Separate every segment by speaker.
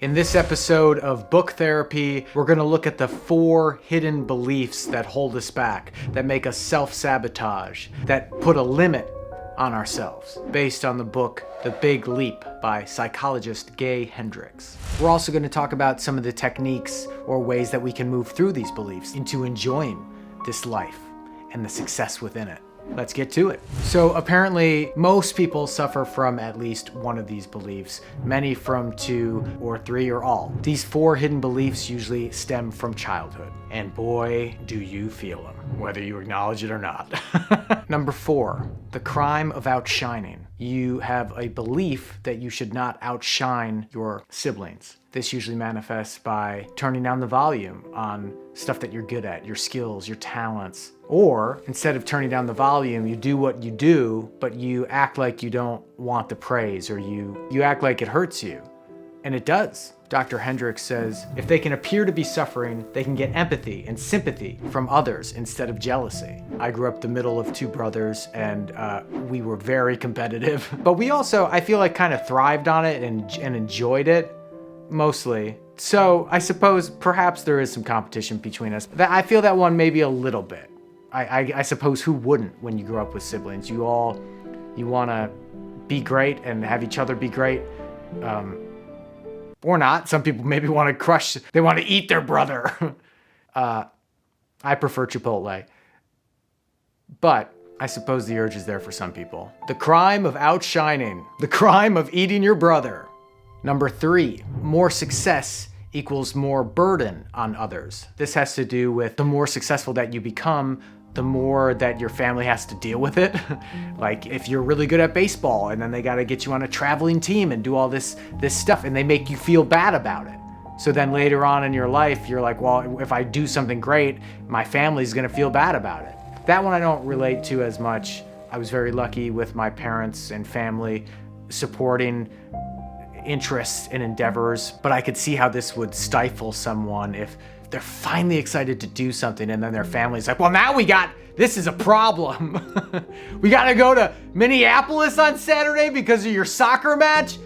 Speaker 1: In this episode of Book Therapy, we're going to look at the 4 hidden beliefs that hold us back, that make us self-sabotage, that put a limit on ourselves, based on the book The Big Leap by psychologist Gay Hendricks. We're also going to talk about some of the techniques or ways that we can move through these beliefs into enjoying this life and the success within it. Let's get to it. So apparently most people suffer from at least one of these beliefs, many from 2 or 3 or all. These 4 hidden beliefs usually stem from childhood. And boy, do you feel them, whether you acknowledge it or not. Number 4, the crime of outshining. You have a belief that you should not outshine your siblings. This usually manifests by turning down the volume on stuff that you're good at, your skills, your talents. Or instead of turning down the volume, you do what you do, but you act like you don't want the praise, or you act like it hurts you. And it does. Dr. Hendricks says, if they can appear to be suffering, they can get empathy and sympathy from others instead of jealousy. I grew up the middle of 2 brothers, and we were very competitive. But we also, I feel like, kind of thrived on it and enjoyed it, mostly. So I suppose perhaps there is some competition between us. I feel that one maybe a little bit. I suppose who wouldn't when you grow up with siblings? You want to be great and have each other be great. Or not. Some people maybe want to crush, they want to eat their brother. I prefer Chipotle. But I suppose the urge is there for some people. The crime of outshining. The crime of eating your brother. Number 3, more success equals more burden on others. This has to do with the more successful that you become, the more that your family has to deal with it. Like if you're really good at baseball and then they got to get you on a traveling team and do all this stuff, and they make you feel bad about it. So then later on in your life, you're like, well, if I do something great, my family's gonna feel bad about it. That one I don't relate to as much. I was very lucky with my parents and family supporting interests and endeavors, but I could see how this would stifle someone if they're finally excited to do something and then their family's like, well, now this is a problem. We gotta go to Minneapolis on Saturday because of your soccer match?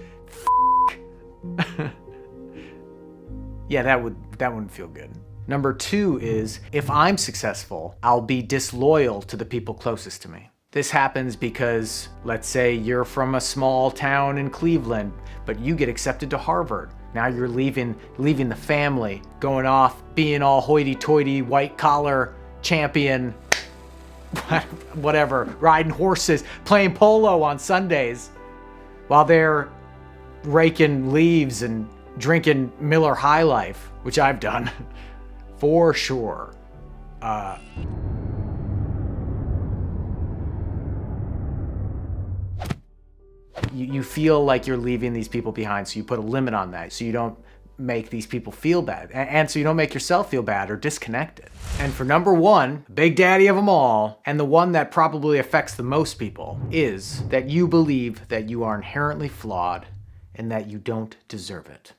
Speaker 1: Yeah, that wouldn't feel good. Number 2 is, if I'm successful, I'll be disloyal to the people closest to me. This happens because, let's say you're from a small town in Cleveland, but you get accepted to Harvard. Now you're leaving the family, going off, being all hoity-toity, white-collar champion, whatever, riding horses, playing polo on Sundays, while they're raking leaves and drinking Miller High Life, which I've done, for sure. You feel like you're leaving these people behind, so you put a limit on that, so you don't make these people feel bad, and so you don't make yourself feel bad or disconnected. And for number 1, big daddy of them all, and the one that probably affects the most people, is that you believe that you are inherently flawed and that you don't deserve it.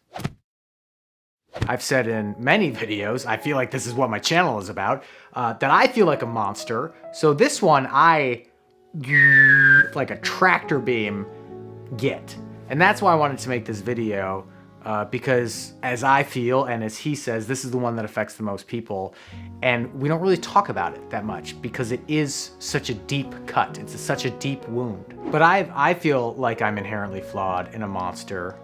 Speaker 1: I've said in many videos, I feel like this is what my channel is about, that I feel like a monster. So this one, like a tractor beam, get. And that's why I wanted to make this video, because as I feel, and as he says, this is the one that affects the most people. And we don't really talk about it that much because it is such a deep cut. It's such a deep wound. But I feel like I'm inherently flawed and a monster.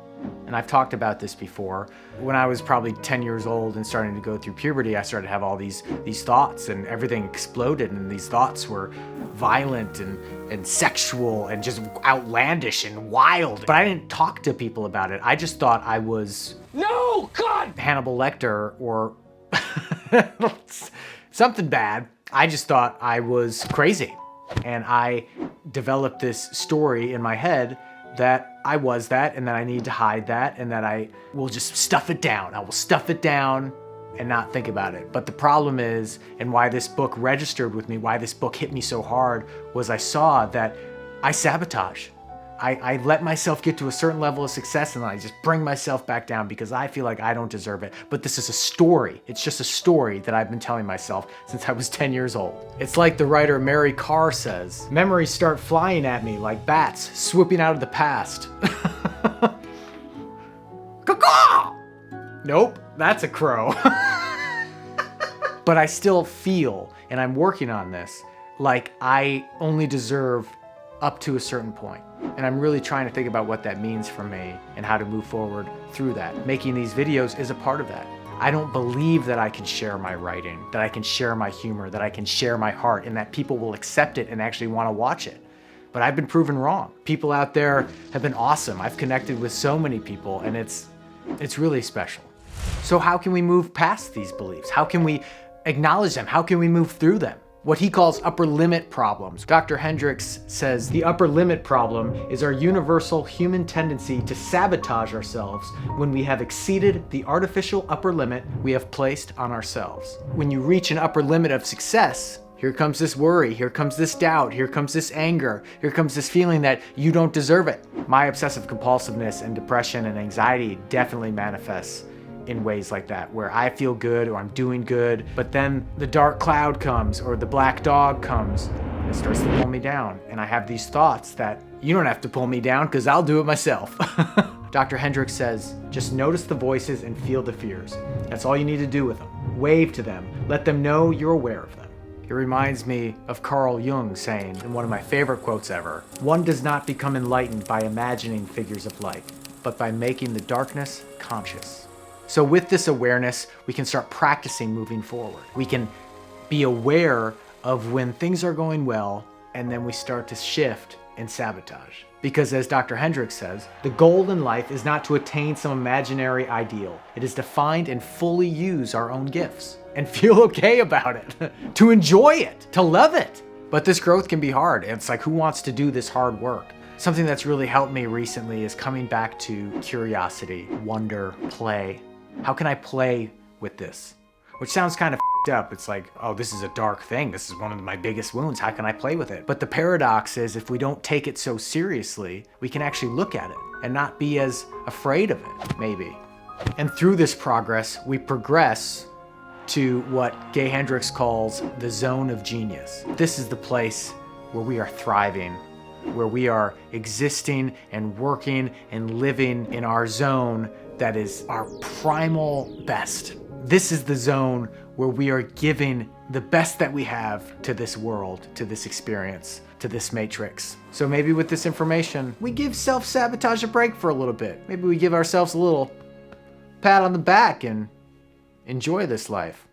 Speaker 1: And I've talked about this before. When I was probably 10 years old and starting to go through puberty, I started to have all these thoughts, and everything exploded, and these thoughts were violent and sexual and just outlandish and wild. But I didn't talk to people about it. I just thought I was, no, God, Hannibal Lecter or something bad. I just thought I was crazy. And I developed this story in my head that I was that, and that I need to hide that, and that I will just stuff it down. I will stuff it down and not think about it. But the problem is, and why this book registered with me, why this book hit me so hard, was I saw that I sabotage. I let myself get to a certain level of success, and then I just bring myself back down because I feel like I don't deserve it. But this is a story. It's just a story that I've been telling myself since I was 10 years old. It's like the writer Mary Carr says, memories start flying at me like bats swooping out of the past. Caw-caw! Nope, that's a crow. But I still feel, and I'm working on this, like I only deserve up to a certain point. And I'm really trying to think about what that means for me and how to move forward through that. Making these videos is a part of that. I don't believe that I can share my writing, that I can share my humor, that I can share my heart, and that people will accept it and actually want to watch it. But I've been proven wrong. People out there have been awesome. I've connected with so many people, and it's really special. So how can we move past these beliefs? How can we acknowledge them? How can we move through them? What he calls upper limit problems. Dr. Hendricks says the upper limit problem is our universal human tendency to sabotage ourselves when we have exceeded the artificial upper limit we have placed on ourselves. When you reach an upper limit of success, here comes this worry, here comes this doubt, here comes this anger, here comes this feeling that you don't deserve it. My obsessive compulsiveness and depression and anxiety definitely manifests in ways like that, where I feel good or I'm doing good, but then the dark cloud comes or the black dog comes and it starts to pull me down. And I have these thoughts that you don't have to pull me down because I'll do it myself. Dr. Hendricks says, just notice the voices and feel the fears. That's all you need to do with them. Wave to them. Let them know you're aware of them. It reminds me of Carl Jung saying, in one of my favorite quotes ever, one does not become enlightened by imagining figures of light, but by making the darkness conscious. So with this awareness, we can start practicing moving forward. We can be aware of when things are going well, and then we start to shift and sabotage. Because as Dr. Hendricks says, the goal in life is not to attain some imaginary ideal. It is to find and fully use our own gifts and feel okay about it, to enjoy it, to love it. But this growth can be hard. It's like, who wants to do this hard work? Something that's really helped me recently is coming back to curiosity, wonder, play. How can I play with this? Which sounds kind of up. It's like, oh, this is a dark thing. This is one of my biggest wounds. How can I play with it? But the paradox is, if we don't take it so seriously, we can actually look at it and not be as afraid of it, maybe. And through this progress, we progress to what Gay Hendricks calls the zone of genius. This is the place where we are thriving, where we are existing and working and living in our zone that is our primal best. This is the zone where we are giving the best that we have to this world, to this experience, to this matrix. So maybe with this information, we give self-sabotage a break for a little bit. Maybe we give ourselves a little pat on the back and enjoy this life.